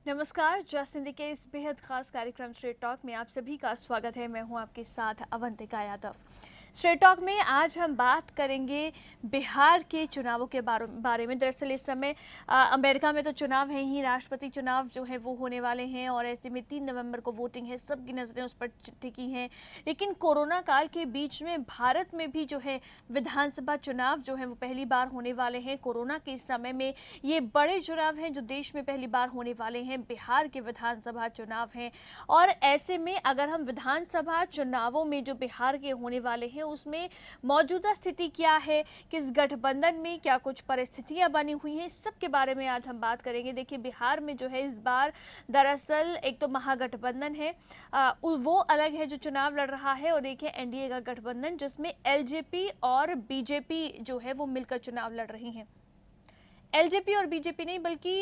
नमस्कार। जस्ट हिंदी के इस बेहद खास कार्यक्रम स्ट्रेट टॉक में आप सभी का स्वागत है। मैं हूं आपके साथ अवंतिका यादव। स्ट्रेट टॉक में आज हम बात करेंगे बिहार के चुनावों के बारे में। दरअसल इस समय अमेरिका में तो चुनाव है ही, राष्ट्रपति चुनाव जो है वो होने वाले हैं और ऐसे में 3 नवंबर को वोटिंग है, सबकी नज़रें उस पर टिकी हैं। लेकिन कोरोना काल के बीच में भारत में भी जो है विधानसभा चुनाव जो है वो पहली बार होने वाले हैं। कोरोना के समय में ये बड़े चुनाव हैं जो देश में पहली बार होने वाले हैं। बिहार के विधानसभा चुनाव हैं और ऐसे में अगर हम विधानसभा चुनावों में जो बिहार के होने वाले हैं उसमें मौजूदा स्थिति क्या है, किस गठबंधन में क्या कुछ परिस्थितियां बनी हुई हैं, इस सब के बारे में आज हम बात करेंगे। देखिए, बिहार में जो है इस बार दरअसल एक तो महागठबंधन है, वो अलग है जो चुनाव लड़ रहा है, और एक है एनडीए का गठबंधन जिसमें एलजेपी और बीजेपी जो है वो मिलकर चुनाव लड़ रही हैं। एलजेपी और बीजेपी नहीं बल्कि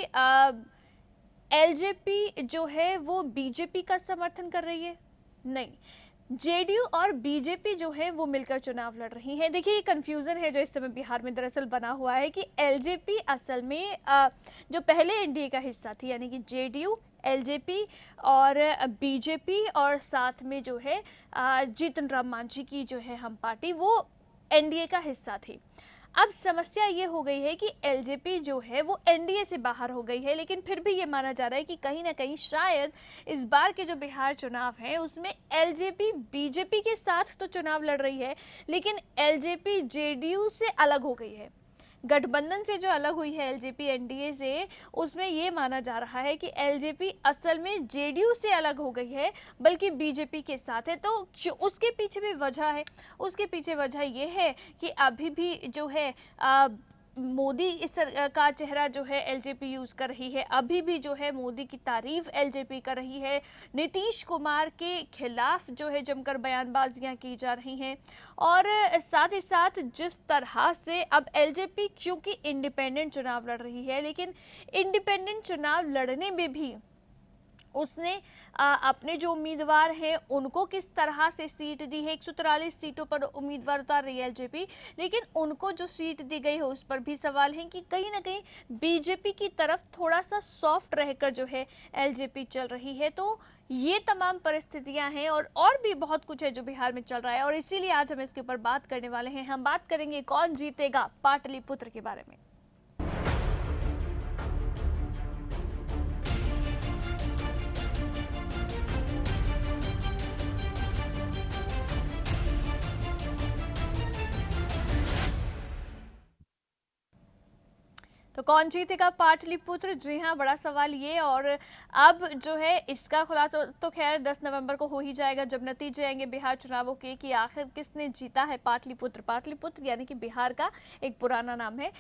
एलजेपी जो है वो बीजेपी का समर्थन कर रही है, नहीं, जेडीयू और बीजेपी जो है वो मिलकर चुनाव लड़ रही हैं। देखिए, ये कंफ्यूजन है जो इस समय बिहार में दरअसल बना हुआ है कि एलजेपी असल में जो पहले एनडीए का हिस्सा थी, यानी कि जेडीयू, एलजेपी और बीजेपी और साथ में जो है जीतन राम मांझी की जो है हम पार्टी, वो एनडीए का हिस्सा थी। अब समस्या ये हो गई है कि एलजेपी जो है वो एनडीए से बाहर हो गई है, लेकिन फिर भी ये माना जा रहा है कि कहीं ना कहीं शायद इस बार के जो बिहार चुनाव है उसमें एलजेपी बीजेपी के साथ तो चुनाव लड़ रही है, लेकिन एलजेपी जेडीयू से अलग हो गई है। गठबंधन से जो अलग हुई है एलजेपी एनडीए से, उसमें ये माना जा रहा है कि एलजेपी असल में जेडीयू से अलग हो गई है, बल्कि बीजेपी के साथ है। तो उसके पीछे भी वजह है, उसके पीछे वजह ये है कि अभी भी जो है मोदी इस का चेहरा जो है एलजेपी यूज कर रही है, अभी भी जो है मोदी की तारीफ एलजेपी कर रही है। नीतीश कुमार के खिलाफ जो है जमकर बयानबाजियां की जा रही हैं, और साथ ही साथ जिस तरह से अब एलजेपी क्योंकि इंडिपेंडेंट चुनाव लड़ रही है, लेकिन इंडिपेंडेंट चुनाव लड़ने में भी उसने अपने जो उम्मीदवार हैं उनको किस तरह से सीट दी है। 143 सीटों पर उम्मीदवार उतार रही है एलजेपी, लेकिन उनको जो सीट दी गई है उस पर भी सवाल है कि कहीं ना कहीं बीजेपी की तरफ थोड़ा सा सॉफ्ट रहकर जो है एलजेपी चल रही है। तो ये तमाम परिस्थितियां हैं और भी बहुत कुछ है जो बिहार में चल रहा है, और इसीलिए आज हम इसके ऊपर बात करने वाले हैं। हम बात करेंगे कौन जीतेगा पाटलिपुत्र के बारे में। तो कौन जीतेगा पाटलिपुत्र? जी हाँ, बड़ा सवाल ये। और अब जो है इसका खुलासा तो खैर 10 नवंबर को हो ही जाएगा जब नतीजे आएंगे बिहार चुनावों के कि आखिर किसने जीता है पाटलिपुत्र। पाटलिपुत्र यानी कि बिहार का एक पुराना नाम है।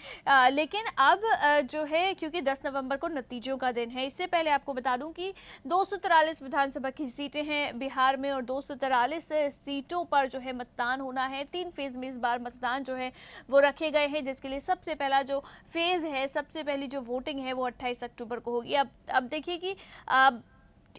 लेकिन अब जो है क्योंकि 10 नवंबर को नतीजों का दिन है, इससे पहले आपको बता दूं कि 243 विधानसभा की सीटें हैं बिहार में और 243 सीटों पर जो है मतदान होना है। 3 फेज में इस बार मतदान जो है वो रखे गए हैं, जिसके लिए सबसे पहला जो फेज है, सबसे पहली जो वोटिंग है वो 28 अक्टूबर को होगी। अब देखिए कि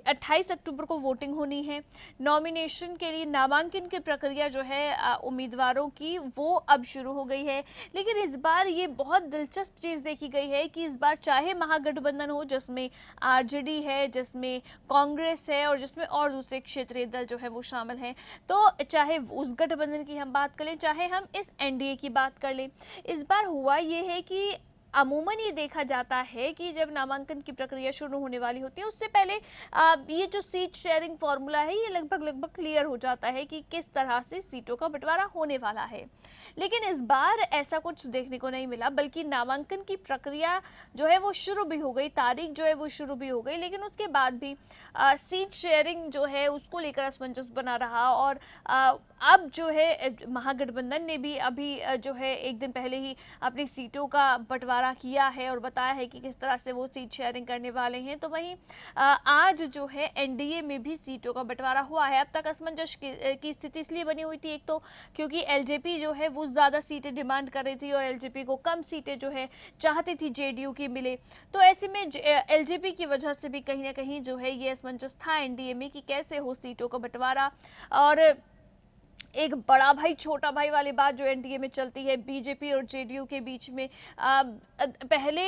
28 अक्टूबर को वोटिंग होनी है। नॉमिनेशन के लिए नामांकन की प्रक्रिया जो है उम्मीदवारों की वो अब शुरू हो गई है। लेकिन इस बार ये बहुत दिलचस्प चीज़ देखी गई है कि इस बार चाहे महागठबंधन हो जिसमें आरजेडी है, जिसमें कांग्रेस है और जिसमें और दूसरे क्षेत्रीय दल जो है वो शामिल हैं, तो चाहे उस गठबंधन की हम बात कर लें, चाहे हम इस एनडीए की बात कर लें, इस बार हुआ ये है कि अमूमन ये देखा जाता है कि जब नामांकन की प्रक्रिया शुरू होने वाली होती है उससे पहले ये जो सीट शेयरिंग फॉर्मूला है ये लगभग क्लियर हो जाता है कि किस तरह से सीटों का बंटवारा होने वाला है। लेकिन इस बार ऐसा कुछ देखने को नहीं मिला, बल्कि नामांकन की प्रक्रिया जो है वो शुरू भी हो गई, तारीख जो है वो शुरू भी हो गई, लेकिन उसके बाद भी सीट शेयरिंग जो है उसको लेकर असमंजस बना रहा। और अब जो है महागठबंधन ने भी अभी जो है एक दिन पहले ही अपनी सीटों का बंटवारा किया है और बताया है कि किस तरह से वो सीट शेयरिंग करने वाले हैं। तो वहीं आज जो है एनडीए में भी सीटों का बंटवारा हुआ है। अब तक असमंजस की स्थिति इसलिए बनी हुई थी, एक तो क्योंकि एलजेपी जो है वो ज़्यादा सीटें डिमांड कर रही थी और एलजेपी को कम सीटें जो है चाहती थी जेडीयू की मिले। तो ऐसे में एलजेपी की वजह से भी कहीं ना कहीं जो है ये असमंजस था एनडीए में कि कैसे हो सीटों का बंटवारा। और एक बड़ा भाई छोटा भाई वाली बात जो एनडीए में चलती है बीजेपी और जेडीयू के बीच में। पहले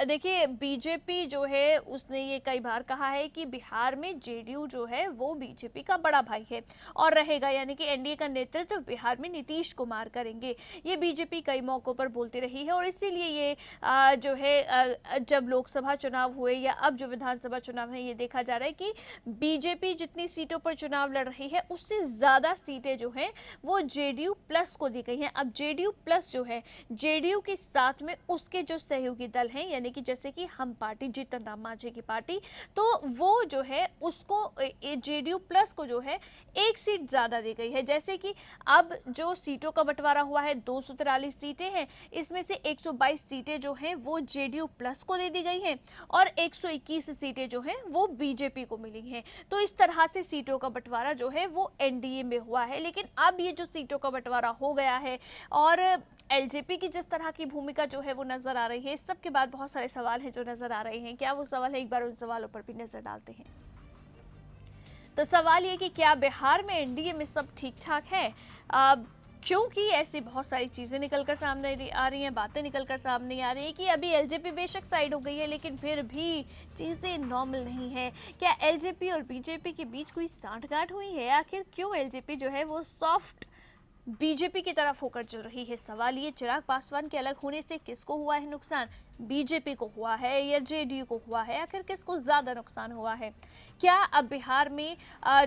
देखिए बीजेपी जो है उसने ये कई बार कहा है कि बिहार में जेडीयू जो है वो बीजेपी का बड़ा भाई है और रहेगा, यानी कि एनडीए का नेतृत्व बिहार में नीतीश कुमार करेंगे। ये बीजेपी कई मौकों पर बोलती रही है और इसीलिए ये जो है जब लोकसभा चुनाव हुए या अब जो विधानसभा चुनाव है ये देखा जा रहा है कि बीजेपी जितनी सीटों पर चुनाव लड़ रही है उससे ज्यादा सीटें जो है वो जेडीयू प्लस को दी गई हैं। अब जेडीयू प्लस जो है जेडीयू के साथ में उसके जो सहयोगी दल हैं, यानी कि जैसे कि हम पार्टी, जीतन राम मांझी की पार्टी, तो वो जो है उसको जेडीयू प्लस को जो है एक सीट ज्यादा दी गई है। जैसे कि अब जो सीटों का बंटवारा हुआ है 243 सीटें हैं, इसमें से 122 सीटें जो हैं वो जेडीयू प्लस को दे दी गई हैं और 121 सीटें जो हैं वो बीजेपी को मिली हैं। तो इस तरह से सीटों का बंटवारा जो है वो एनडीए में हुआ है। लेकिन अब ये जो सीटों का बंटवारा हो गया है और एलजेपी की जिस तरह की भूमिका जो है वो नजर आ रही है, इस सब के बाद बहुत सारे सवाल हैं जो नजर आ रहे हैं। क्या वो सवाल है, एक बार उन सवालों पर भी नजर डालते हैं। तो सवाल ये कि क्या बिहार में एनडीए में सब ठीक ठाक है? क्योंकि ऐसी बहुत सारी चीज़ें निकलकर सामने आ रही हैं, बातें निकलकर सामने आ रही हैं कि अभी एलजेपी बेशक साइड हो गई है लेकिन फिर भी चीज़ें नॉर्मल नहीं है। क्या एलजेपी और बीजेपी के बीच कोई सांठगांठ हुई है? आखिर क्यों एलजेपी जो है वो सॉफ्ट बीजेपी की तरफ होकर चल रही है? सवाल ये, चिराग पासवान के अलग होने से किसको हुआ है नुकसान? बीजेपी को हुआ है या जेडीयू को हुआ है? आखिर किसको ज्यादा नुकसान हुआ है? क्या अब बिहार में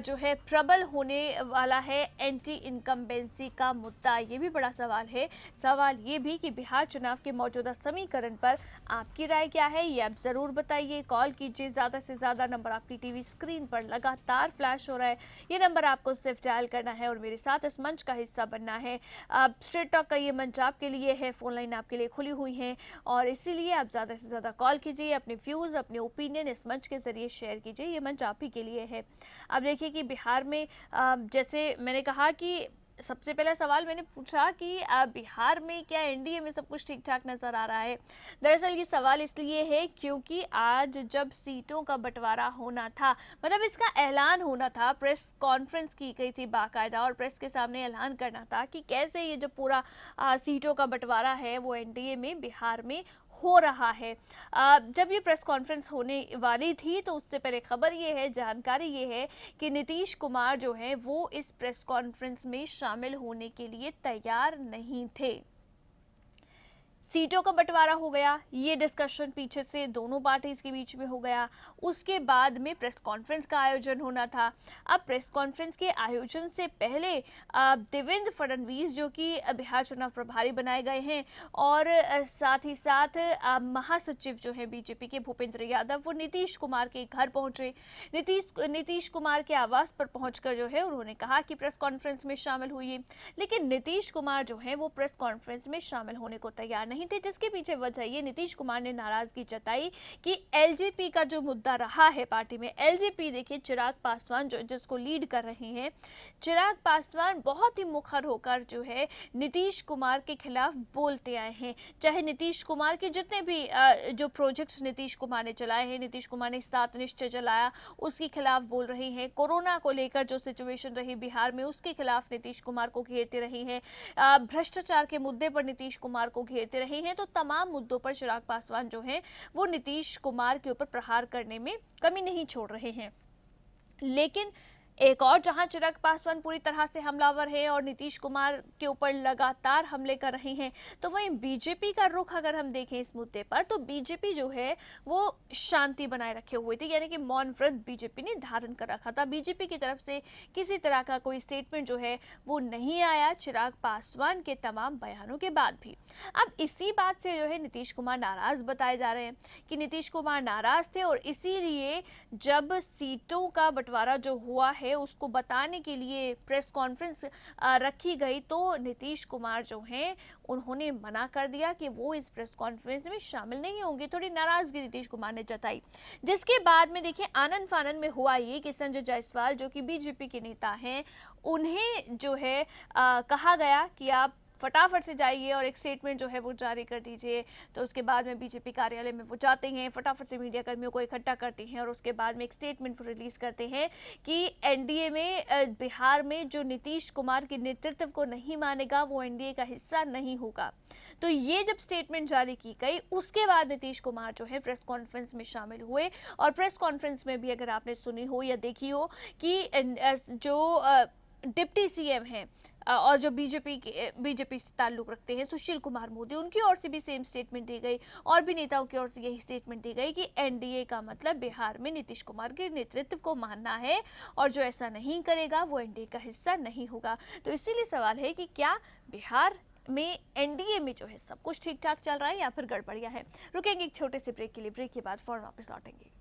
जो है प्रबल होने वाला है एंटी इनकम्बेंसी का मुद्दा? ये भी बड़ा सवाल है। सवाल ये भी कि बिहार चुनाव के मौजूदा समीकरण पर आपकी राय क्या है, ये आप जरूर बताइए। कॉल कीजिए, ज्यादा से ज्यादा नंबर आपकी टीवी स्क्रीन पर लगातार फ्लैश हो रहा है, ये नंबर आपको सिर्फ डायल करना है और मेरे साथ इस मंच का हिस्सा बनना है। स्ट्रेट टॉक का ये मंच आपके लिए है, फोन लाइन आपके लिए खुली हुई है और इसीलिए आप ज़्यादा से ज़्यादा कॉल कीजिए, अपने व्यूज़, अपने ओपिनियन इस मंच के ज़रिए शेयर कीजिए। ये मंच आप ही के लिए है। अब देखिए कि बिहार में जैसे मैंने कहा कि सबसे पहला सवाल मैंने पूछा कि बिहार में क्या एनडीए में सब कुछ ठीक ठाक नज़र आ रहा है। दरअसल ये सवाल इसलिए है क्योंकि आज जब सीटों का बंटवारा होना था, मतलब इसका ऐलान होना था, प्रेस कॉन्फ्रेंस की गई थी बाकायदा और प्रेस के सामने ऐलान करना था कि कैसे ये जो पूरा सीटों का बंटवारा है वो एनडीए में बिहार में हो रहा है। जब ये प्रेस कॉन्फ्रेंस होने वाली थी तो उससे पहले खबर ये है, जानकारी ये है कि नीतीश कुमार जो है वो इस प्रेस कॉन्फ्रेंस में शामिल होने के लिए तैयार नहीं थे। सीटों का बंटवारा हो गया, ये डिस्कशन पीछे से दोनों पार्टीज के बीच में हो गया। उसके बाद में प्रेस कॉन्फ्रेंस का आयोजन होना था। अब प्रेस कॉन्फ्रेंस के आयोजन से पहले देवेंद्र फडणवीस जो कि बिहार चुनाव प्रभारी बनाए गए हैं और साथ ही साथ महासचिव जो है बीजेपी के भूपेंद्र यादव, वो नीतीश कुमार के घर पहुंचे। नीतीश कुमार के आवास पर पहुंचकर जो है उन्होंने कहा कि प्रेस कॉन्फ्रेंस में शामिल हुई, लेकिन नीतीश कुमार जो है वो प्रेस कॉन्फ्रेंस में शामिल होने को तैयार नहीं थे। जिसके पीछे वजह ये, नीतीश कुमार ने नाराजगी जताई कि एलजेपी का जो मुद्दा रहा है पार्टी में, एलजेपी देखिए चिराग पासवान जो जिसको लीड कर रहे हैं, चिराग पासवान बहुत ही मुखर होकर जो है नीतीश कुमार के खिलाफ बोलते आए हैं। चाहे नीतीश कुमार के जितने भी जो प्रोजेक्ट्स नीतीश कुमार ने चलाए हैं, नीतीश कुमार ने 7 निश्चय चलाया, उसके खिलाफ बोल रहे हैं। कोरोना को लेकर जो सिचुएशन रही बिहार में, उसके खिलाफ नीतीश कुमार को घेरते रहे हैं। भ्रष्टाचार के मुद्दे पर नीतीश कुमार को घेरते रहे हैं। तो तमाम मुद्दों पर चिराग पासवान जो हैं वो नीतीश कुमार के ऊपर प्रहार करने में कमी नहीं छोड़ रहे हैं। लेकिन एक और जहां चिराग पासवान पूरी तरह से हमलावर है और नीतीश कुमार के ऊपर लगातार हमले कर रहे हैं, तो वहीं बीजेपी का रुख अगर हम देखें इस मुद्दे पर, तो बीजेपी जो है वो शांति बनाए रखे हुए थी, यानी कि मौन व्रत बीजेपी ने धारण कर रखा था। बीजेपी की तरफ से किसी तरह का कोई स्टेटमेंट जो है वो नहीं आया चिराग पासवान के तमाम बयानों के बाद भी। अब इसी बात से जो है नीतीश कुमार नाराज बताए जा रहे हैं कि नीतीश कुमार नाराज थे और इसीलिए जब सीटों का बंटवारा जो हुआ है उसको बताने के लिए प्रेस कॉन्फ्रेंस रखी गई, तो नीतीश कुमार जो हैं उन्होंने मना कर दिया कि वो इस प्रेस कॉन्फ्रेंस में शामिल नहीं होंगे। थोड़ी नाराजगी नीतीश कुमार ने जताई, जिसके बाद में देखिए आनन फानन में हुआ ये कि संजय जायसवाल जो कि बीजेपी के नेता हैं, उन्हें जो है कहा गया कि आप फटाफट से जाइए और एक स्टेटमेंट जो है वो जारी कर दीजिए। तो उसके बाद में बीजेपी कार्यालय में वो जाते हैं, फटाफट से मीडिया कर्मियों को इकट्ठा करते हैं और उसके बाद में एक स्टेटमेंट रिलीज करते हैं कि एनडीए में बिहार में जो नीतीश कुमार के नेतृत्व को नहीं मानेगा वो एनडीए का हिस्सा नहीं होगा। तो ये जब स्टेटमेंट जारी की गई उसके बाद नीतीश कुमार जो है प्रेस कॉन्फ्रेंस में शामिल हुए और प्रेस कॉन्फ्रेंस में भी अगर आपने सुनी हो या देखी हो कि जो डिप्टी सीएम हैं और जो बीजेपी से ताल्लुक रखते हैं सुशील कुमार मोदी, उनकी ओर से भी सेम स्टेटमेंट दी गई और भी नेताओं की ओर से यही स्टेटमेंट दी गई कि एनडीए का मतलब बिहार में नीतीश कुमार के नेतृत्व को मानना है और जो ऐसा नहीं करेगा वो एनडीए का हिस्सा नहीं होगा। तो इसीलिए सवाल है कि क्या बिहार में एनडीए में जो है सब कुछ ठीक ठाक चल रहा है या फिर गड़बड़ियां हैं। रुकेंगे एक छोटे से ब्रेक के लिए, ब्रेक के बाद फौरन वापस लौटेंगे।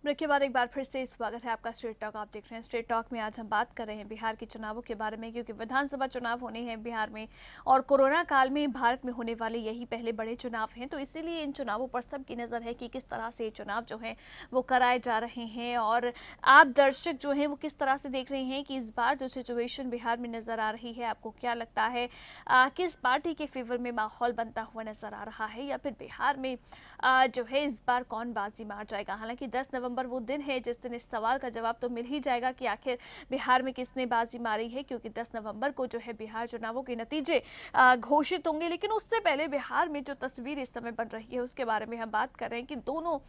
ब्रेक के बाद एक बार फिर से स्वागत है आपका स्ट्रेट टॉक। आप देख रहे हैं स्ट्रेट टॉक में आज हम बात कर रहे हैं बिहार के चुनावों के बारे में, क्योंकि विधानसभा चुनाव होने हैं बिहार में और कोरोना काल में भारत में होने वाले यही पहले बड़े चुनाव हैं। तो इसीलिए इन चुनावों पर सबकी नज़र है कि किस तरह से ये चुनाव जो है वो कराए जा रहे हैं और आप दर्शक जो हैं वो किस तरह से देख रहे हैं कि इस बार जो सिचुएशन बिहार में नज़र आ रही है, आपको क्या लगता है किस पार्टी के फेवर में माहौल बनता हुआ नजर आ रहा है या फिर बिहार में जो है इस बार कौन बाजी मार जाएगा। हालांकि 10 नवंबर वो दिन है जिस दिन इस सवाल का जवाब तो मिल ही जाएगा कि आखिर बिहार में किसने बाजी मारी है, क्योंकि 10 नवंबर को जो है बिहार चुनावों के नतीजे घोषित होंगे। लेकिन उससे पहले बिहार में जो तस्वीर इस समय बन रही है उसके बारे में हम बात कर रहे हैं कि दोनों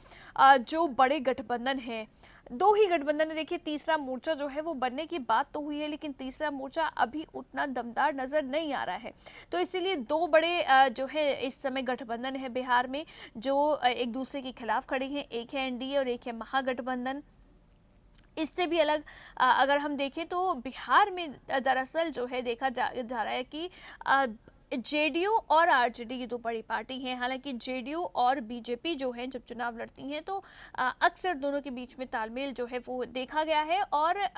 जो बड़े गठबंधन है, दो ही गठबंधन है। देखिए तीसरा मोर्चा जो है वो बनने की बात तो हुई है लेकिन तीसरा मोर्चा अभी उतना दमदार नजर नहीं आ रहा है। तो इसीलिए दो बड़े जो है इस समय गठबंधन है बिहार में जो एक दूसरे के खिलाफ खड़े हैं। एक है एनडीए और एक है महागठबंधन। इससे भी अलग अगर हम देखें तो बिहार में दरअसल जो है देखा जा रहा है कि जेडीयू और आरजेडी ये दो बड़ी पार्टी हैं। हालांकि जेडीयू और बीजेपी जो हैं जब चुनाव लड़ती हैं तो अक्सर दोनों के बीच में तालमेल जो है वो देखा गया है और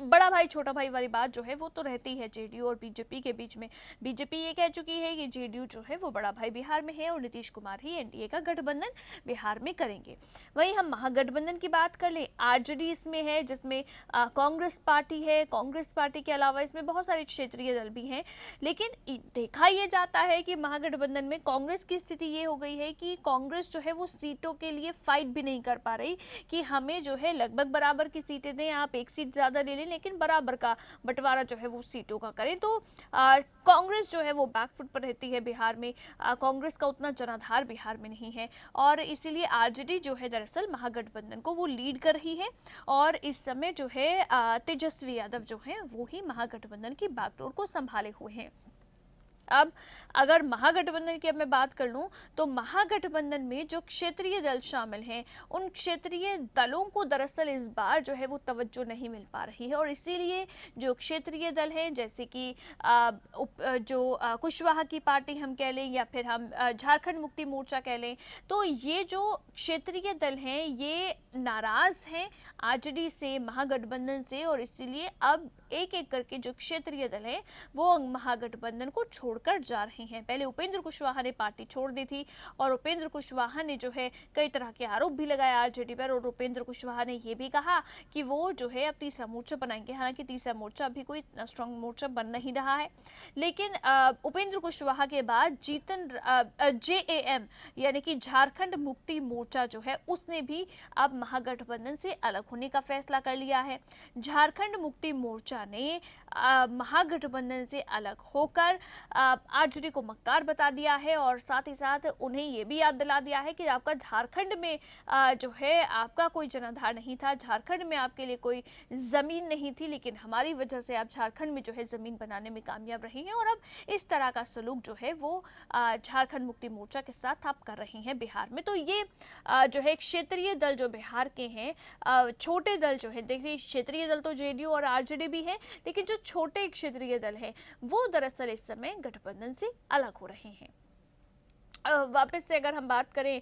बड़ा भाई छोटा भाई वाली बात जो है वो तो रहती है जेडीयू और बीजेपी के बीच में। बीजेपी ये कह चुकी है कि जेडीयू जो है वो बड़ा भाई बिहार में है और नीतीश कुमार ही एनडीए का गठबंधन बिहार में करेंगे। वहीं हम महागठबंधन की बात कर लें, आरजेडी इसमें है जिसमें कांग्रेस पार्टी है। कांग्रेस पार्टी के अलावा इसमें बहुत सारे क्षेत्रीय दल भी हैं। लेकिन देखा यह जाता है कि महागठबंधन में कांग्रेस की स्थिति ये हो गई है कि कांग्रेस जो है वो सीटों के लिए फाइट भी नहीं कर पा रही कि हमें जो है लगभग बराबर की सीटें दें, आप एक सीट ज्यादा ले लें लेकिन बराबर का बंटवारा जो है वो सीटों का करें। तो कांग्रेस जो है वो बैकफुट पर रहती है बिहार में। कांग्रेस का उतना जनाधार बिहार में नहीं है और इसीलिए आरजेडी जो है दरअसल महागठबंधन को वो लीड कर रही है और इस समय जो है तेजस्वी यादव जो है वो ही महागठबंधन की बैकडोर को संभाले हुए हैं। अब अगर महागठबंधन की अब मैं बात कर लूं तो महागठबंधन में जो क्षेत्रीय दल शामिल हैं उन क्षेत्रीय दलों को दरअसल इस बार जो है वो तवज्जो नहीं मिल पा रही है और इसीलिए जो क्षेत्रीय दल हैं जैसे कि जो कुशवाहा की पार्टी हम कह लें या फिर हम झारखंड मुक्ति मोर्चा कह लें, तो ये जो क्षेत्रीय दल हैं ये नाराज हैं आरजेडी से, महागठबंधन से और इसीलिए अब एक एक करके जो क्षेत्रीय दल हैं वो महागठबंधन को छोड़कर जा रहे हैं। पहले उपेंद्र कुशवाहा ने पार्टी छोड़ दी थी और उपेंद्र कुशवाहा ने जो है कई तरह के आरोप भी लगाए आरजेडी पर और उपेंद्र कुशवाहा ने यह भी कहा कि वो जो है अब तीसरा मोर्चा बनाएंगे। हालांकि तीसरा मोर्चा अभी कोई स्ट्रांग मोर्चा बन नहीं रहा है लेकिन उपेंद्र कुशवाहा के बाद जीतन जेएएम यानी कि झारखंड मुक्ति मोर्चा जो है उसने भी अब महागठबंधन से अलग होने का फैसला कर लिया है। झारखंड मुक्ति मोर्चा ने महागठबंधन से अलग होकर आरजेडी को मक्कार बता दिया है और साथ ही साथ उन्हें यह भी याद दिला दिया है कि आपका झारखंड में जो है आपका कोई जनाधार नहीं था, झारखंड में आपके लिए कोई जमीन नहीं थी, लेकिन हमारी वजह से आप झारखंड में जो है जमीन बनाने में कामयाब रहे हैं और अब इस तरह का सलूक जो है वो झारखंड मुक्ति मोर्चा के साथ आप कर रहे हैं बिहार में। तो ये जो है क्षेत्रीय दल जो बिहार के हैं, छोटे दल जो है, देखिए क्षेत्रीय दल तो जेडीयू और आरजेडी भी है लेकिन जो छोटे क्षेत्रीय दल हैं वो दरअसल इस समय गठबंधन से अलग हो रहे हैं। वापस से अगर हम बात करें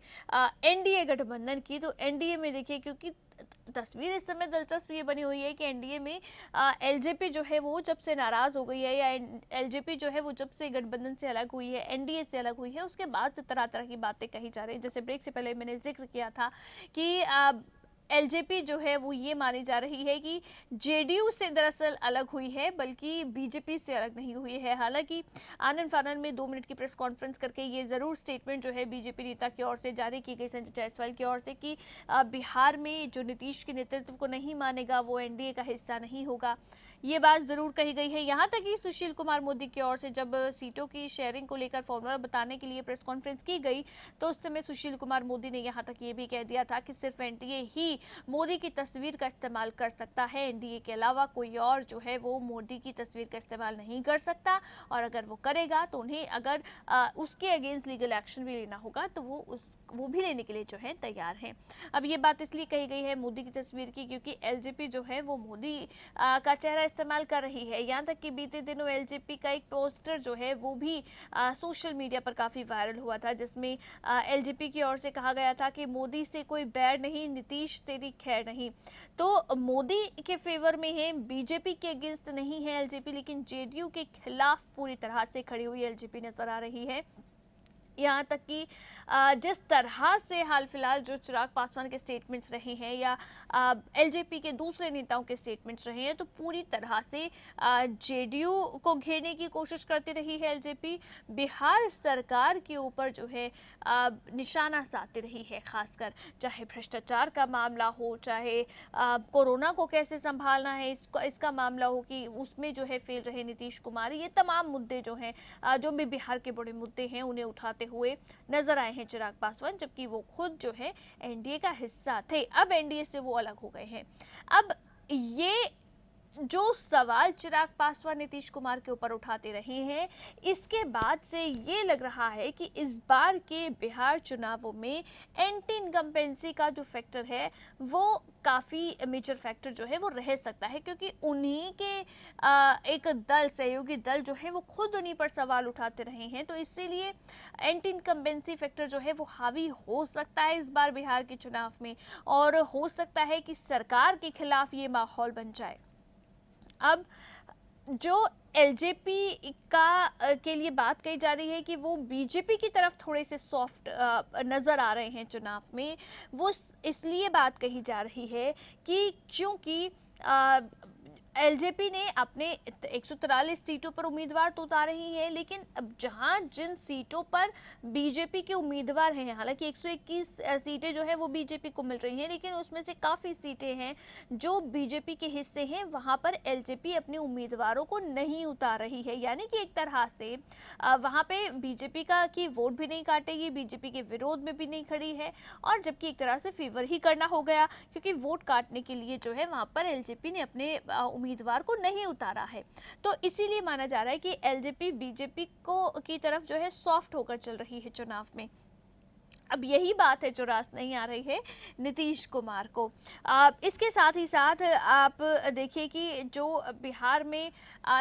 एनडीए गठबंधन की, तो एनडीए में देखिए क्योंकि तस्वीर इस समय दिलचस्प ये बनी हुई है कि एनडीए में एलजेपी जो है वो जब से नाराज हो गई है या एलजेपी जो है वो जब से गठबंधन से अलग हुई है, एनडीए से अलग हुई है, उसके बाद से तरह तरह की बातें कही जा रही है। जैसे ब्रेक से पहले मैंने जिक्र किया था कि एलजेपी जो है वो ये मानी जा रही है कि जेडीयू से दरअसल अलग हुई है, बल्कि बीजेपी से अलग नहीं हुई है। हालांकि आनन फानन में 2 मिनट की प्रेस कॉन्फ्रेंस करके ये ज़रूर स्टेटमेंट जो है बीजेपी नेता की ओर से जारी की गई, संजय जायसवाल की ओर से, कि बिहार में जो नीतीश के नेतृत्व को नहीं मानेगा वो एनडीए का हिस्सा नहीं होगा। ये बात ज़रूर कही गई है। यहाँ तक कि सुशील कुमार मोदी की ओर से जब सीटों की शेयरिंग को लेकर फॉर्मूला बताने के लिए प्रेस कॉन्फ्रेंस की गई, तो उस समय सुशील कुमार मोदी ने यहाँ तक ये भी कह दिया था कि सिर्फ एनडीए ही मोदी की तस्वीर का इस्तेमाल कर सकता है, एनडीए के अलावा कोई और जो है वो मोदी की तस्वीर का इस्तेमाल नहीं कर सकता, और अगर वो करेगा तो उन्हें अगर उसके अगेंस्ट लीगल एक्शन भी लेना होगा तो वो भी लेने के लिए जो है तैयार हैं। अब ये बात इसलिए कही गई है मोदी की तस्वीर की, क्योंकि एलजेपी जो है वो मोदी का चेहरा इस्तेमाल कर रही है। यहाँ तक कि बीते दिनों एलजेपी का एक पोस्टर जो है वो भी सोशल मीडिया पर काफ़ी वायरल हुआ था, जिसमें एलजेपी की ओर से कहा गया था कि मोदी से कोई बैर नहीं, नीतीश तेरी खैर नहीं। तो मोदी के फेवर में है, बीजेपी के अगेंस्ट नहीं है एलजेपी, लेकिन जेडीयू के खिलाफ पूरी तरह से खड़ी हुई एलजेपी नजर आ रही है। यहाँ तक कि जिस तरह से हाल फिलहाल जो चिराग पासवान के स्टेटमेंट्स रहे हैं या एलजेपी के दूसरे नेताओं के स्टेटमेंट्स रहे हैं, तो पूरी तरह से जेडीयू को घेरने की कोशिश करती रही है एलजेपी। बिहार सरकार के ऊपर जो है निशाना साधती रही है, खासकर चाहे भ्रष्टाचार का मामला हो, चाहे कोरोना को कैसे संभालना है इसका मामला हो, कि उसमें जो है फेल रहे नीतीश कुमार। ये तमाम मुद्दे जो हैं जो भी बिहार के बड़े मुद्दे हैं उन्हें उठाते हुए नजर आए हैं चिराग पासवान, जबकि वो खुद जो है एनडीए का हिस्सा थे। अब एनडीए से वो अलग हो गए हैं। अब ये जो सवाल चिराग पासवान नीतीश कुमार के ऊपर उठाते रहे हैं, इसके बाद से ये लग रहा है कि इस बार के बिहार चुनावों में एंटी इनकम्बेंसी का जो फैक्टर है वो काफ़ी मेजर फैक्टर जो है वो रह सकता है, क्योंकि उन्हीं के एक दल, सहयोगी दल जो है वो खुद उन्हीं पर सवाल उठाते रहे हैं। तो इसीलिए एंटी इनकम्बेंसी फैक्टर जो है वो हावी हो सकता है इस बार बिहार के चुनाव में, और हो सकता है कि सरकार के खिलाफ ये माहौल बन जाए। अब जो एलजेपी का के लिए बात कही जा रही है कि वो बीजेपी की तरफ थोड़े से सॉफ्ट नज़र आ रहे हैं चुनाव में, वो इसलिए बात कही जा रही है कि क्योंकि एलजेपी ने अपने 143 सीटों पर उम्मीदवार तो उतारे ही है, लेकिन अब जहां जिन सीटों पर बीजेपी के उम्मीदवार हैं, हालांकि 121 सीटें जो है वो बीजेपी को मिल रही हैं, लेकिन उसमें से काफ़ी सीटें हैं जो बीजेपी के हिस्से हैं, वहां पर एलजेपी अपने उम्मीदवारों को नहीं उतार रही है। यानी कि एक तरह से वहां पे बीजेपी का की वोट भी नहीं काटेगी, बीजेपी के विरोध में भी नहीं खड़ी है, और जबकि एक तरह से फेवर ही करना हो गया, क्योंकि वोट काटने के लिए जो है वहां पर एलजेपी ने अपने उम्मीदवार को नहीं उतारा है। तो इसीलिए माना जा रहा है कि एलजेपी बीजेपी को की तरफ जो है सॉफ्ट होकर चल रही है चुनाव में। अब यही बात है जो रास नहीं आ रही है नीतीश कुमार को। इसके साथ ही साथ आप देखिए कि जो बिहार में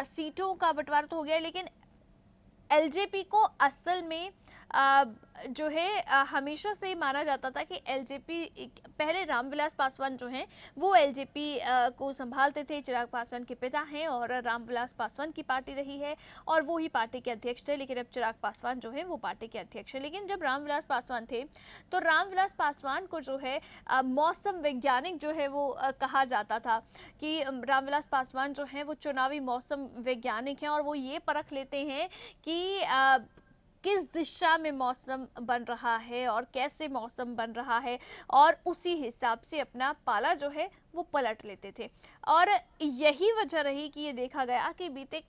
सीटों का बंटवारा तो हो गया, लेकिन एलजेपी को असल में जो है हमेशा से माना जाता था कि एलजेपी, पहले रामविलास पासवान जो हैं वो एलजेपी को संभालते थे। चिराग पासवान के पिता हैं और रामविलास पासवान की पार्टी रही है और वो ही पार्टी के अध्यक्ष थे, लेकिन अब चिराग पासवान जो है वो पार्टी के अध्यक्ष हैं। लेकिन जब रामविलास पासवान थे तो रामविलास पासवान को जो है मौसम वैज्ञानिक जो है वो कहा जाता था, कि रामविलास पासवान जो है वो चुनावी मौसम वैज्ञानिक हैं और वो ये परख लेते हैं कि किस दिशा में मौसम बन रहा है और कैसे मौसम बन रहा है, और उसी हिसाब से अपना पाला जो है वो पलट लेते थे। और यही वजह रही कि ये देखा गया कि बीते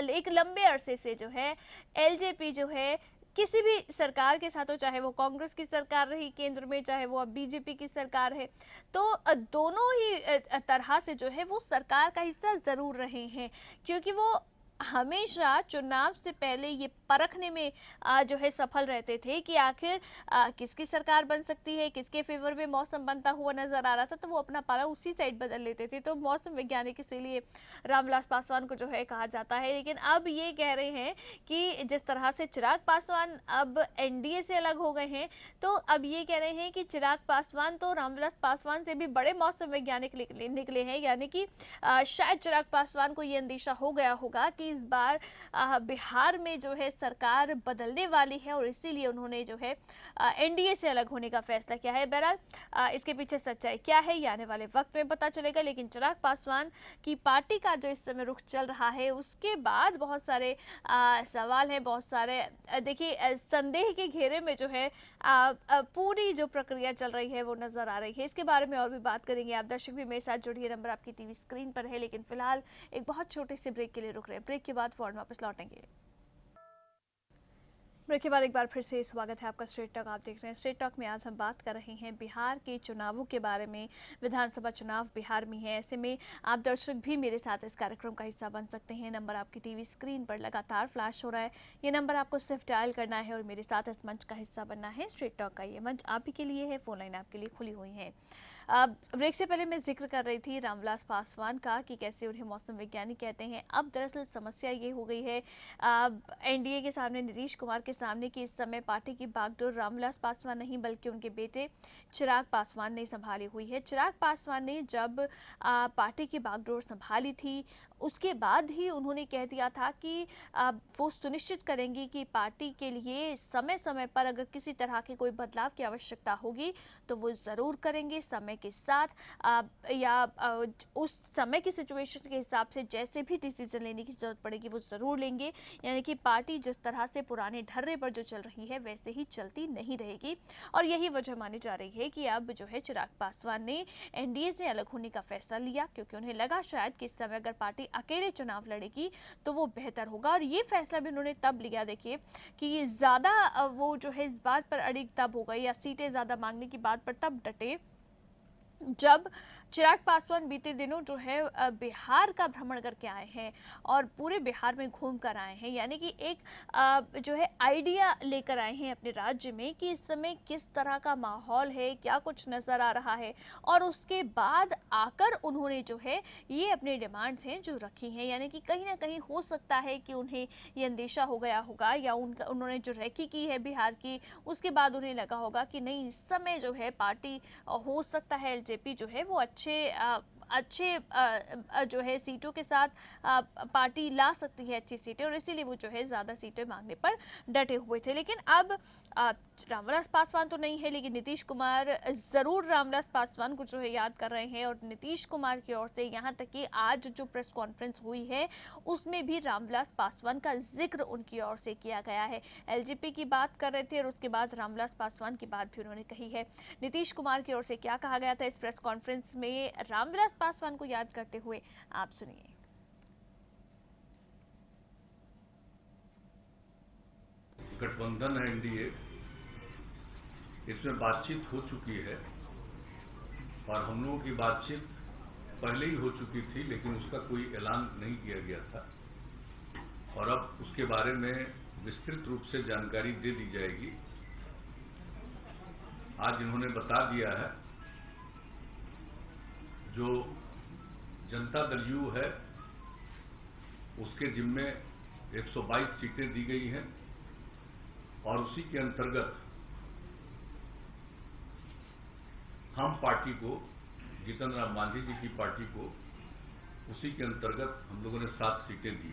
एक लंबे अरसे से जो है एलजेपी जो है किसी भी सरकार के साथ हो, चाहे वो कांग्रेस की सरकार रही केंद्र में, चाहे वो अब बीजेपी की सरकार है, तो दोनों ही तरह से जो है वो सरकार का हिस्सा ज़रूर रहे हैं, क्योंकि वो हमेशा चुनाव से पहले ये परखने में जो है सफल रहते थे कि आखिर किसकी सरकार बन सकती है, किसके फेवर में मौसम बनता हुआ नजर आ रहा था, तो वो अपना पाला उसी साइड बदल लेते थे। तो मौसम वैज्ञानिक इसीलिए रामविलास पासवान को जो है कहा जाता है। लेकिन अब ये कह रहे हैं कि जिस तरह से चिराग पासवान अब एनडीए से अलग हो गए हैं, तो अब ये कह रहे हैं कि चिराग पासवान तो रामविलास पासवान से भी बड़े मौसम वैज्ञानिक निकले हैं। यानी कि शायद चिराग पासवान को ये अंदेशा हो गया होगा कि इस बार बिहार में जो है सरकार बदलने वाली है और इसीलिए उन्होंने जो है एनडीए से अलग होने का फैसला किया है। बहरहाल इसके पीछे सच्चाई क्या है ये आने वाले वक्त में पता चलेगा, लेकिन चिराग पासवान की पार्टी का जो इस समय रुख चल रहा है उसके बाद बहुत सारे सवाल हैं, बहुत सारे देखिए संदेह के घेरे में जो है पूरी जो प्रक्रिया चल रही है वो नजर आ रही है। इसके बारे में और भी बात करेंगे। आप दर्शक भी मेरे साथ जुड़िए, नंबर आपकी टीवी स्क्रीन पर है, लेकिन फिलहाल एक बहुत छोटे से ब्रेक के लिए रुक रहे हैं। ब्रेक के बाद फौरन वापस लौटेंगे। ब्रेक के बाद एक बार फिर से स्वागत है आपका स्ट्रेट टॉक। आप देख रहे हैं स्ट्रेट टॉक में आज हम बात कर रहे हैं बिहार के चुनावों के बारे में। विधानसभा चुनाव बिहार में है, ऐसे में आप दर्शक भी मेरे साथ इस कार्यक्रम का हिस्सा बन सकते हैं। नंबर आपकी टीवी स्क्रीन पर लगातार फ्लैश हो रहा है, ये नंबर आपको सिर्फ डायल करना है और मेरे साथ इस मंच का हिस्सा बनना है। स्ट्रेट टॉक का ये मंच आप ही के लिए है, फोन लाइन आपके लिए खुली हुई है। ब्रेक से पहले मैं जिक्र कर रही थी रामविलास पासवान का कि कैसे उन्हें मौसम वैज्ञानिक कहते हैं। अब दरअसल समस्या ये हो गई है एनडीए के सामने, नीतीश कुमार के सामने, कि इस समय पार्टी की बागडोर रामविलास पासवान नहीं बल्कि उनके बेटे चिराग पासवान ने संभाली हुई है। चिराग पासवान ने जब पार्टी की बागडोर संभाली थी उसके बाद ही उन्होंने कह दिया था कि वो सुनिश्चित करेंगे कि पार्टी के लिए समय समय पर अगर किसी तरह के कोई बदलाव की आवश्यकता होगी तो वो ज़रूर करेंगे, समय के साथ उस समय की सिचुएशन के हिसाब से जैसे भी डिसीजन लेने की जरूरत पड़ेगी वो ज़रूर लेंगे। यानी कि पार्टी जिस तरह से पुराने ढर्रे पर जो चल रही है वैसे ही चलती नहीं रहेगी और यही वजह मानी जा रही है कि अब जो है चिराग पासवान ने एनडीए से अलग होने का फैसला लिया, क्योंकि उन्हें लगा शायद कि इस समय अगर पार्टी अकेले चुनाव लड़ेगी तो वो बेहतर होगा। और ये फैसला भी उन्होंने तब लिया, देखिए कि ज़्यादा वो जो है इस बात पर अड़िग तब हो गई या सीटें ज़्यादा मांगने की बात पर तब डटे जब चिराग पासवान बीते दिनों जो है बिहार का भ्रमण करके आए हैं और पूरे बिहार में घूम कर आए हैं। यानी कि एक जो है आइडिया लेकर आए हैं अपने राज्य में कि इस समय किस तरह का माहौल है, क्या कुछ नज़र आ रहा है, और उसके बाद आकर उन्होंने जो है ये अपने डिमांड्स हैं जो रखी हैं। यानी कि कहीं ना कहीं हो सकता है कि उन्हें ये अंदेशा हो गया होगा या उन्होंने जो रेकी की है बिहार की उसके बाद उन्हें लगा होगा कि नहीं, इस समय जो है पार्टी हो सकता है एलजेपी जो है वो अच्छे जो है सीटों के साथ पार्टी ला सकती है अच्छी सीटें, और इसीलिए वो जो है ज़्यादा सीटें मांगने पर डटे हुए थे। लेकिन अब रामविलास पासवान तो नहीं है, लेकिन नीतीश कुमार ज़रूर रामविलास पासवान को जो है याद कर रहे हैं और नीतीश कुमार की ओर से यहाँ तक कि आज जो प्रेस कॉन्फ्रेंस हुई है उसमें भी रामविलास पासवान का जिक्र उनकी ओर से किया गया है। एलजेपी की बात कर रहे थे और उसके बाद रामविलास पासवान की बात भी उन्होंने कही है। नीतीश कुमार की ओर से क्या कहा गया था इस प्रेस कॉन्फ्रेंस में रामविलास पासवान को याद करते हुए, आप सुनिए। गठबंधन है एनडीए, इसमें बातचीत हो चुकी है और हम लोगों की बातचीत पहले ही हो चुकी थी, लेकिन उसका कोई ऐलान नहीं किया गया था और अब उसके बारे में विस्तृत रूप से जानकारी दे दी जाएगी। आज इन्होंने बता दिया है, जो जनता दल यू है उसके जिम्मे 122 सीटें दी गई हैं और उसी के अंतर्गत हम पार्टी को, जीतन राम मांझी जी की पार्टी को, उसी के अंतर्गत हम लोगों ने 7 सीटें दी।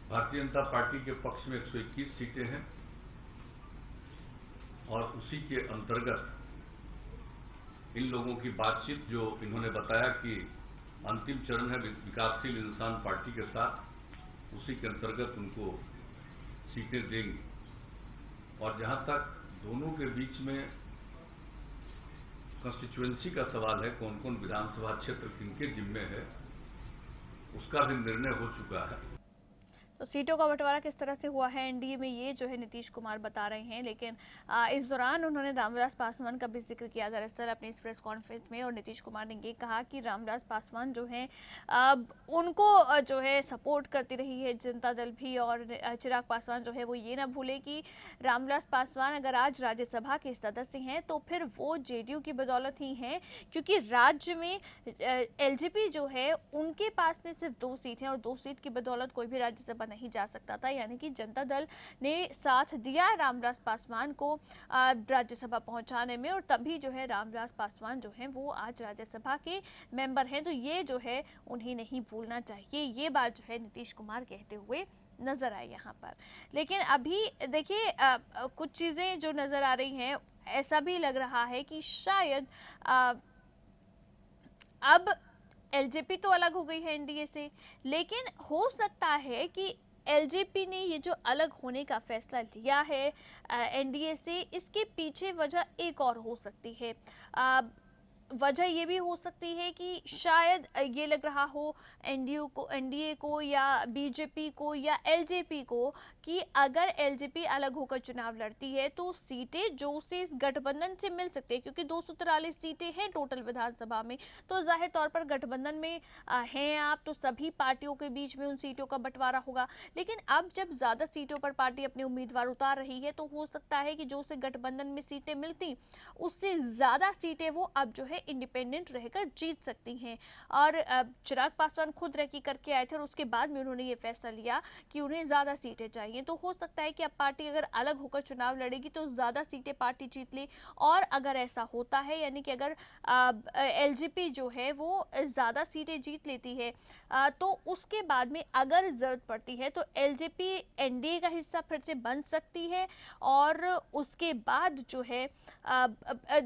भारतीय जनता पार्टी के पक्ष में 121 सीटें हैं और उसी के अंतर्गत इन लोगों की बातचीत, जो इन्होंने बताया कि अंतिम चरण है विकासशील इंसान पार्टी के साथ, उसी के अंतर्गत उनको सीटें देंगे। और जहां तक दोनों के बीच में कंस्टिट्यूएंसी का सवाल है, कौन कौन विधानसभा क्षेत्र किनके जिम्मे है, उसका भी निर्णय हो चुका है। तो सीटों का बंटवारा किस तरह से हुआ है एनडीए में, ये जो है नीतीश कुमार बता रहे हैं। लेकिन इस दौरान उन्होंने रामविलास पासवान का भी जिक्र किया दरअसल अपनी इस प्रेस कॉन्फ्रेंस में, और नीतीश कुमार ने ये कहा कि रामविलास पासवान जो हैं उनको जो है सपोर्ट करती रही है जनता दल भी, और चिराग पासवान जो है वो ये ना भूले कि रामविलास पासवान अगर आज राज्यसभा के सदस्य हैं तो फिर वो जेडीयू की बदौलत ही हैं, क्योंकि राज्य में एलजेपी जो है उनके पास में सिर्फ 2 सीट हैं और 2 सीट की बदौलत कोई भी राज्यसभा नहीं जा सकता था, यानी कि जनता दल ने साथ दिया रामविलास पासवान को राज्यसभा पहुंचाने में, और तभी जो है रामविलास पासवान जो है वो आज राज्यसभा के मेंबर हैं। तो ये जो है उन्हें नहीं भूलना चाहिए, ये बात जो है नीतीश कुमार कहते हुए नजर आए यहाँ पर। लेकिन अभी देखिए कुछ चीज़ें जो नजर आ रही हैं, ऐसा भी लग रहा है कि शायद अब एलजेपी तो अलग हो गई है एनडीए से, लेकिन हो सकता है कि एलजेपी ने ये जो अलग होने का फैसला लिया है एनडीए से, इसके पीछे वजह एक और हो सकती है। वजह ये भी हो सकती है कि शायद ये लग रहा हो एनडीए को या बीजेपी को या एलजेपी को कि अगर एलजेपी अलग होकर चुनाव लड़ती है तो सीटें जो उसे इस गठबंधन से मिल सकती है, क्योंकि 243 सीटें हैं टोटल विधानसभा में, तो जाहिर तौर पर गठबंधन में हैं आप, तो सभी पार्टियों के बीच में उन सीटों का बंटवारा होगा। लेकिन अब जब ज़्यादा सीटों पर पार्टी अपने उम्मीदवार उतार रही है, तो हो सकता है कि जो उसे गठबंधन में सीटें मिलती उससे ज़्यादा सीटें वो अब जो है इंडिपेंडेंट रहकर जीत सकती हैं। और चिराग पासवान खुद रेकी करके आए थे और उसके बाद में उन्होंने ये फैसला लिया कि उन्हें ज़्यादा सीटें चाहिए। तो हो सकता है कि अब पार्टी अगर अलग होकर चुनाव लड़ेगी तो ज़्यादा सीटें पार्टी जीत ले, और अगर ऐसा होता है यानी कि अगर एलजेपी जो है वो ज़्यादा सीटें जीत लेती है तो उसके बाद में अगर ज़रूरत पड़ती है तो एलजेपी एनडीए का हिस्सा फिर से बन सकती है, और उसके बाद जो है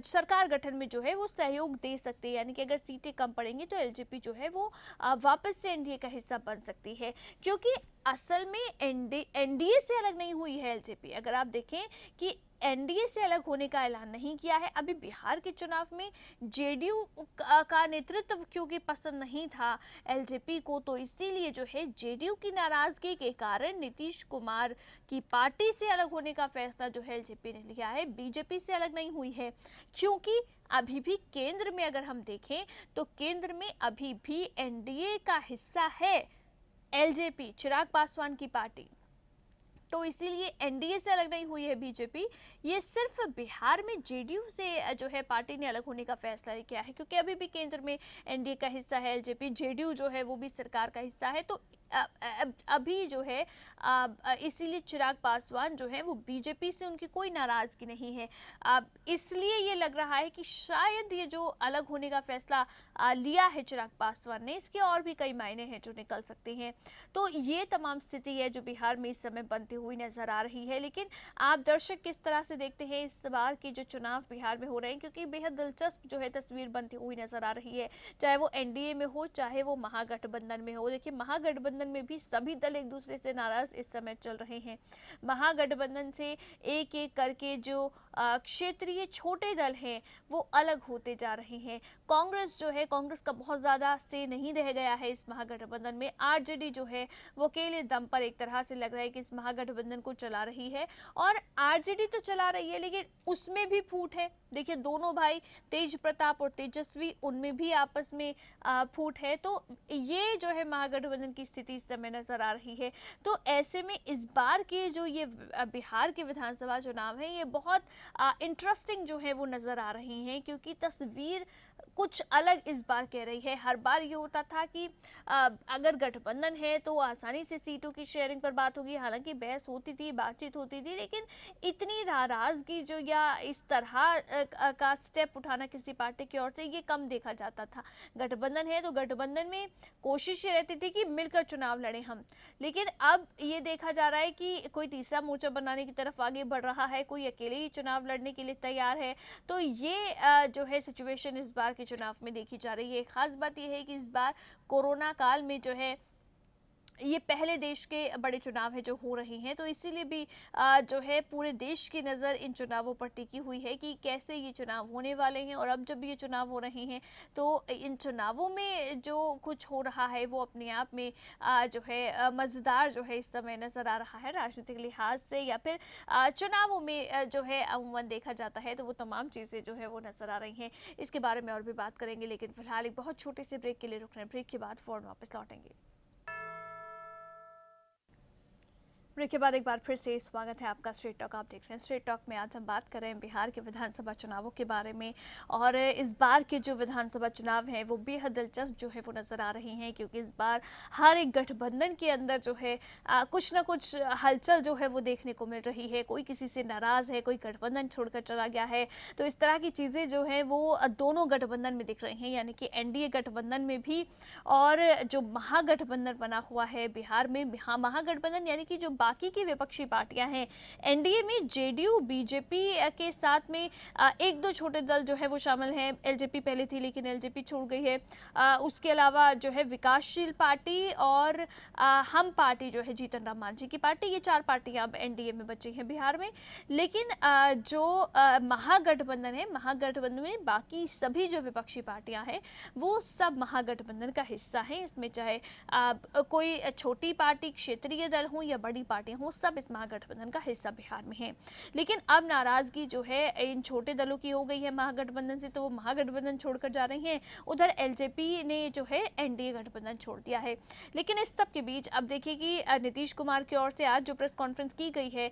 सरकार गठन में जो है वो सहयोग दे सकते हैं। यानी कि अगर सीटें कम पड़ेंगी तो एलजेपी जो है वो वापस से एनडीए का हिस्सा बन सकती है, क्योंकि असल में एनडीए से अलग नहीं हुई है एलजेपी। अगर आप देखें कि एनडीए से अलग होने का ऐलान नहीं किया है। अभी बिहार के चुनाव में जेडीयू का नेतृत्व क्योंकि पसंद नहीं था एलजेपी को, तो इसीलिए जो है जेडीयू की नाराजगी के कारण नीतीश कुमार की पार्टी से अलग होने का फैसला जो है एलजेपी ने लिया है, बीजेपी से अलग नहीं हुई है। क्योंकि अभी भी केंद्र में अगर हम देखें तो केंद्र में अभी भी एनडीए का हिस्सा है एलजेपी, चिराग पासवान की पार्टी, तो इसीलिए एनडीए से अलग नहीं हुई है बीजेपी। ये सिर्फ बिहार में जेडीयू से जो है पार्टी ने अलग होने का फैसला किया है, क्योंकि अभी भी केंद्र में एनडीए का हिस्सा है एलजेपी, जेडीयू जो है वो भी सरकार का हिस्सा है। तो अभी जो है इसीलिए चिराग पासवान जो है वो बीजेपी से उनकी कोई नाराजगी नहीं है। इसलिए ये लग रहा है कि शायद ये जो अलग होने का फैसला लिया है चिराग पासवान ने, इसके और भी कई मायने हैं जो निकल सकते हैं। तो ये तमाम स्थिति है जो बिहार में इस समय बनती हुई नजर आ रही है। लेकिन आप दर्शक किस तरह से देखते हैं इस बार के जो चुनाव बिहार में हो रहे हैं, क्योंकि बेहद दिलचस्प जो है तस्वीर बनती हुई नजर आ रही है, चाहे वो एनडीए में हो चाहे वो महागठबंधन में हो। देखिए महागठबंधन में भी सभी दल एक दूसरे से नाराज इस समय चल रहे हैं। महागठबंधन से एक एक करके जो क्षेत्रीय छोटे दल हैं वो अलग होते जा रहे हैं। कांग्रेस जो है, कांग्रेस का बहुत ज्यादा से नहीं रह गया है इस महागठबंधन में। आरजेडी जो है वो अकेले दम पर एक तरह से लग रहा है कि इस महागठबंधन को चला रही है, और आरजेडी तो चला रही है लेकिन उसमें भी फूट है। देखिए दोनों भाई तेज प्रताप और तेजस्वी, उनमें भी आपस में फूट है। तो ये जो है महागठबंधन की स्थिति इस समय नजर आ रही है। तो ऐसे में इस बार के जो ये बिहार के विधानसभा चुनाव है ये बहुत इंटरेस्टिंग जो है वो नजर आ रही हैं, क्योंकि तस्वीर कुछ अलग इस बार कह रही है। हर बार ये होता था कि अगर गठबंधन है तो आसानी से सीटों की शेयरिंग पर बात होगी, हालांकि बहस होती थी, बातचीत होती थी, लेकिन इतनी नाराजगी जो या इस तरह का स्टेप उठाना किसी पार्टी की ओर से ये कम देखा जाता था। गठबंधन है तो गठबंधन में कोशिश ये रहती थी कि मिलकर चुनाव लड़ें हम, लेकिन अब ये देखा जा रहा है कि कोई तीसरा मोर्चा बनाने की तरफ आगे बढ़ रहा है, कोई अकेले ही चुनाव लड़ने के लिए तैयार है। तो ये जो है सिचुएशन इस बार के चुनाव में देखी जा रही है। खास बात यह है कि इस बार कोरोना काल में जो है ये पहले देश के बड़े चुनाव है जो हो रहे हैं, तो इसीलिए भी जो है पूरे देश की नज़र इन चुनावों पर टिकी हुई है कि कैसे ये चुनाव होने वाले हैं। और अब जब ये चुनाव हो रहे हैं तो इन चुनावों में जो कुछ हो रहा है वो अपने आप में जो है मज़ेदार जो है इस समय नज़र आ रहा है राजनीतिक लिहाज से, या फिर चुनावों में जो है अमूमन देखा जाता है तो वो तमाम चीज़ें जो है वो नज़र आ रही हैं। इसके बारे में और भी बात करेंगे, लेकिन फिलहाल एक बहुत छोटे से ब्रेक के लिए रुक रहे हैं। ब्रेक के बाद फ़ौरन वापस लौटेंगे। ब्रेक के बाद एक बार फिर से स्वागत है आपका स्ट्रेट टॉक। आप देख रहे हैं स्ट्रेट टॉक में। आज हम बात कर रहे हैं बिहार के विधानसभा चुनावों के बारे में, और इस बार के जो विधानसभा चुनाव हैं वो बेहद दिलचस्प जो है वो नज़र आ रहे हैं, क्योंकि इस बार हर एक गठबंधन के अंदर जो है कुछ ना कुछ हलचल जो है वो देखने को मिल रही है। कोई किसी से नाराज़ है, कोई गठबंधन छोड़कर चला गया है, तो इस तरह की चीज़ें जो है वो दोनों गठबंधन में दिख रही हैं, यानी कि एनडीए गठबंधन में भी और जो महागठबंधन बना हुआ है बिहार में। महागठबंधन यानी कि जो बाकी की विपक्षी पार्टियां हैं एनडीए में, जेडीयू बीजेपी के साथ में एक दो छोटे दल जो है वो शामिल हैं। एलजेपी पहले थी लेकिन एलजेपी छोड़ गई है। उसके अलावा जो है विकासशील पार्टी और हम पार्टी जो है जीतन राम मांझी की पार्टी, ये चार पार्टियां अब एनडीए में बची हैं बिहार में। लेकिन जो महागठबंधन है, महागठबंधन में बाकी सभी जो विपक्षी पार्टियां हैं वो सब महागठबंधन का हिस्सा हैं। इसमें चाहे कोई छोटी पार्टी, क्षेत्रीय दल हो या बड़ी पार्टी हो, सब इस महागठबंधन का हिस्सा बिहार में है। लेकिन अब नाराजगी जो है इन छोटे दलों की हो गई है महागठबंधन से, तो वो महागठबंधन छोड़कर जा रही हैं। उधर एलजेपी ने जो है एनडीए गठबंधन छोड़ दिया है। लेकिन इस सब के बीच अब देखिए कि नीतीश कुमार की ओर से आज जो प्रेस कॉन्फ्रेंस की गई है,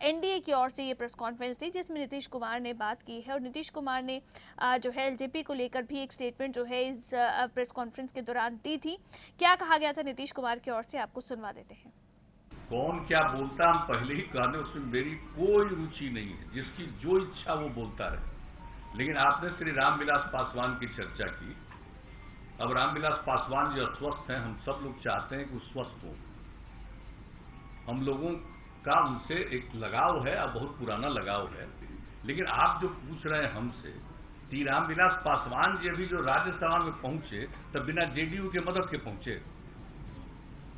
एनडीए की ओर से ये प्रेस कॉन्फ्रेंस थी जिसमें नीतीश कुमार ने बात की है। और नीतीश कुमार ने जो है एलजेपी को लेकर भी एक स्टेटमेंट जो है इस प्रेस कॉन्फ्रेंस के दौरान दी थी। क्या कहा गया था नीतीश कुमार की ओर से, आपको सुनवा देते हैं। कौन क्या बोलता हम पहले ही कहने, उसमें मेरी कोई रुचि नहीं है। जिसकी जो इच्छा वो बोलता रहे। लेकिन आपने श्री रामविलास पासवान की चर्चा की। अब रामविलास पासवान जो अस्वस्थ हैं, हम सब लोग चाहते हैं कि वो स्वस्थ हो। हम लोगों का उनसे एक लगाव है, अब बहुत पुराना लगाव है। लेकिन आप जो पूछ रहे हैं हमसे, श्री रामविलास पासवान जी अभी जो राज्यसभा में पहुंचे तब बिना जेडीयू के मदद के पहुंचे।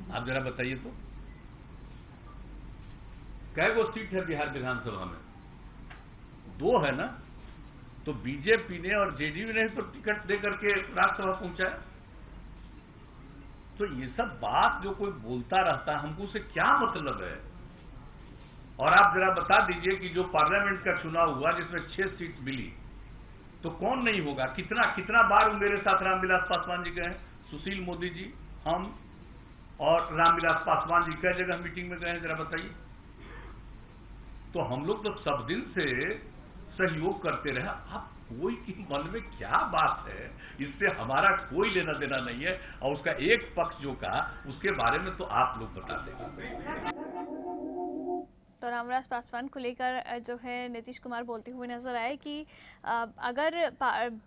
आप जरा बताइए तो कै गो सीट है बिहार विधानसभा में? दो है ना। तो बीजेपी ने और जेडीयू ने तो टिकट देकर के राज्यसभा पहुंचाया। तो ये सब बात जो कोई बोलता रहता है, हमको उससे क्या मतलब है? और आप जरा बता दीजिए कि जो पार्लियामेंट का चुनाव हुआ जिसमें 6 सीट मिली, तो कौन नहीं होगा? कितना कितना बार वो मेरे साथ रामविलास पासवान जी गए? सुशील मोदी जी, हम और रामविलास पासवान जी कई जगह मीटिंग में गए हैं, जरा बताइए। तो हम लोग तो सब दिन से सहयोग करते रहे। अब कोई के मन में क्या बात है, इससे हमारा कोई लेना देना नहीं है। और उसका एक पक्ष जो कहा उसके बारे में तो आप लोग बता दें। तो रामविलास पासवान को लेकर जो है नीतीश कुमार बोलते हुए नजर आए कि अगर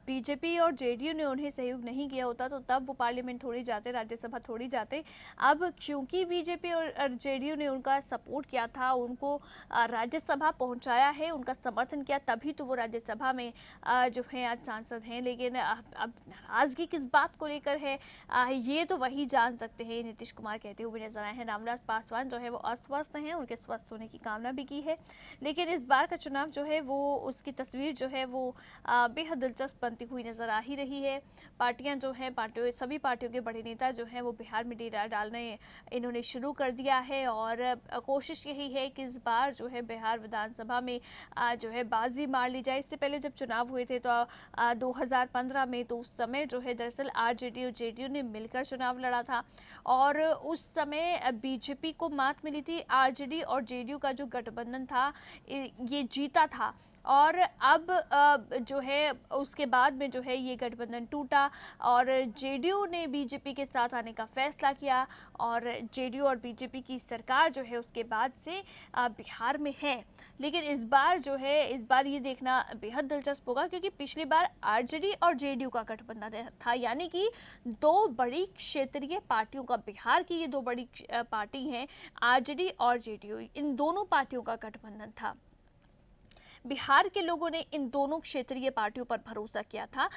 बीजेपी और जेडीयू ने उन्हें सहयोग नहीं किया होता तो तब वो पार्लियामेंट थोड़ी जाते, राज्यसभा थोड़ी जाते। अब क्योंकि बीजेपी और जेडीयू ने उनका सपोर्ट किया था, उनको राज्यसभा पहुंचाया है, उनका समर्थन किया, तभी तो वो राज्यसभा में जो है आज सांसद हैं। लेकिन अब नाराजगी किस बात को लेकर है, ये तो वही जान सकते हैं, नीतीश कुमार कहते हुए नजर आए हैं। रामविलास पासवान जो है वो अस्वस्थ हैं, उनके स्वस्थ होने की कामना भी की है। लेकिन इस बार का चुनाव जो है वो उसकी तस्वीर जो है वो बेहद दिलचस्प बनती हुई नजर आ ही रही है। पार्टियां जो हैं, सभी पार्टियों के बड़े नेता जो हैं वो बिहार में डेरा डालने इन्होंने शुरू कर दिया है। और कोशिश यही है कि इस बार जो है बिहार विधानसभा में जो है बाजी मार ली जाए। इससे पहले जब चुनाव हुए थे तो 2015 में, तो उस समय जो है दरअसल आरजेडी और जेडीयू ने मिलकर चुनाव लड़ा था और उस समय बीजेपी को मात मिली थी। आरजेडी और जेडीयू का जो गठबंधन था ये जीता था। और अब जो है उसके बाद में जो है ये गठबंधन टूटा और जेडीयू ने बीजेपी के साथ आने का फैसला किया और जेडीयू और बीजेपी की सरकार जो है उसके बाद से बिहार में है। लेकिन इस बार जो है, इस बार ये देखना बेहद दिलचस्प होगा, क्योंकि पिछली बार आरजेडी और जेडीयू का गठबंधन था, यानी कि दो बड़ी क्षेत्रीय पार्टियों का, बिहार की ये दो बड़ी पार्टी हैं आरजेडी और जेडीयू, इन दोनों पार्टियों का गठबंधन था। बिहार के लोगों ने इन दोनों क्षेत्रीय पार्टियों पर भरोसा किया था,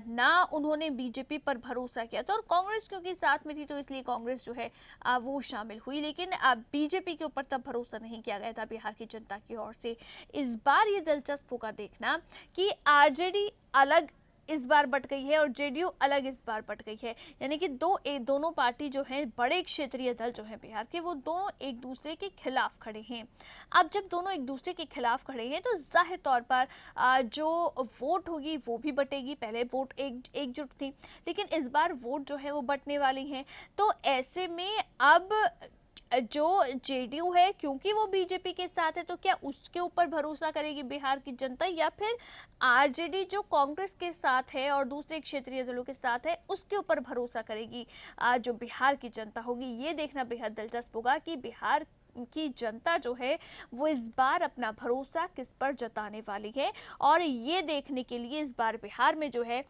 ना उन्होंने बीजेपी पर भरोसा किया था। और कांग्रेस क्योंकि साथ में थी तो इसलिए कांग्रेस जो है वो शामिल हुई, लेकिन बीजेपी के ऊपर तब भरोसा नहीं किया गया था बिहार की जनता की ओर से। इस बार ये दिलचस्प होगा देखना कि आरजेडी अलग इस बार बट गई है और जेडीयू अलग इस बार बट गई है, यानी कि दोनों पार्टी जो है, बड़े क्षेत्रीय दल जो है बिहार के, वो दोनों एक दूसरे के खिलाफ खड़े हैं। अब जब दोनों एक दूसरे के खिलाफ खड़े हैं तो जाहिर तौर पर जो वोट होगी वो भी बटेगी। पहले वोट एकजुट थी, लेकिन इस बार वोट जो है वो बटने वाली हैं। तो ऐसे में अब जो जेडीयू है क्योंकि वो बीजेपी के साथ है तो क्या उसके ऊपर भरोसा करेगी बिहार की जनता, या फिर आरजेडी जो कांग्रेस के साथ है और दूसरे क्षेत्रीय दलों के साथ है उसके ऊपर भरोसा करेगी जो बिहार की जनता होगी? ये देखना बेहद दिलचस्प होगा कि बिहार की जनता जो है वो इस बार अपना भरोसा किस पर जताने वाली है। और ये देखने के लिए इस बार बिहार में जो है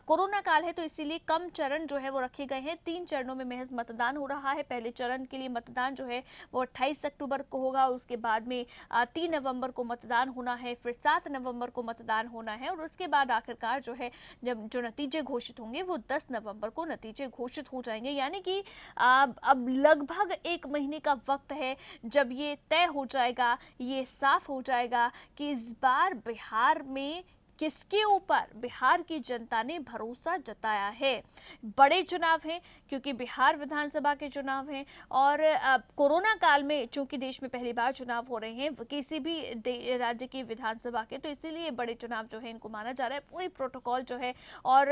कोरोना काल है तो इसीलिए कम चरण जो है वो रखे गए हैं। 3 चरणों में महज मतदान हो रहा है। पहले चरण के लिए मतदान जो है वो 28 अक्टूबर को होगा, उसके बाद में 3 नवंबर को मतदान होना है, फिर 7 नवंबर को मतदान होना है और उसके बाद आखिरकार जो है जब जो नतीजे घोषित होंगे वो 10 नवंबर को नतीजे घोषित हो जाएंगे। यानी कि अब लगभग 1 महीने का वक्त है जब ये तय हो जाएगा, ये साफ हो जाएगा कि इस बार बिहार में किसके ऊपर बिहार की जनता ने भरोसा जताया है। बड़े चुनाव हैं क्योंकि बिहार विधानसभा के चुनाव हैं और कोरोना काल में चूंकि देश में पहली बार चुनाव हो रहे हैं किसी भी राज्य की विधानसभा के, तो इसीलिए बड़े चुनाव जो है इनको माना जा रहा है। पूरी प्रोटोकॉल जो है और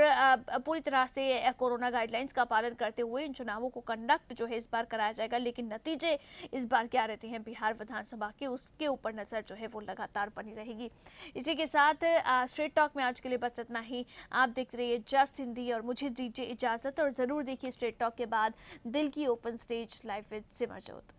पूरी तरह से कोरोना गाइडलाइंस का पालन करते हुए इन चुनावों को कंडक्ट जो है इस बार कराया जाएगा। लेकिन नतीजे इस बार क्या रहते हैं बिहार विधानसभा के, उसके ऊपर नजर जो है वो लगातार बनी रहेगी। इसी के साथ स्ट्रेट टॉक में आज के लिए बस इतना ही। आप देखते रहिए जस्ट हिंदी और मुझे दीजिए इजाजत, और जरूर देखिए स्ट्रेट टॉक के बाद दिल की ओपन स्टेज लाइव विद सिमरजोत।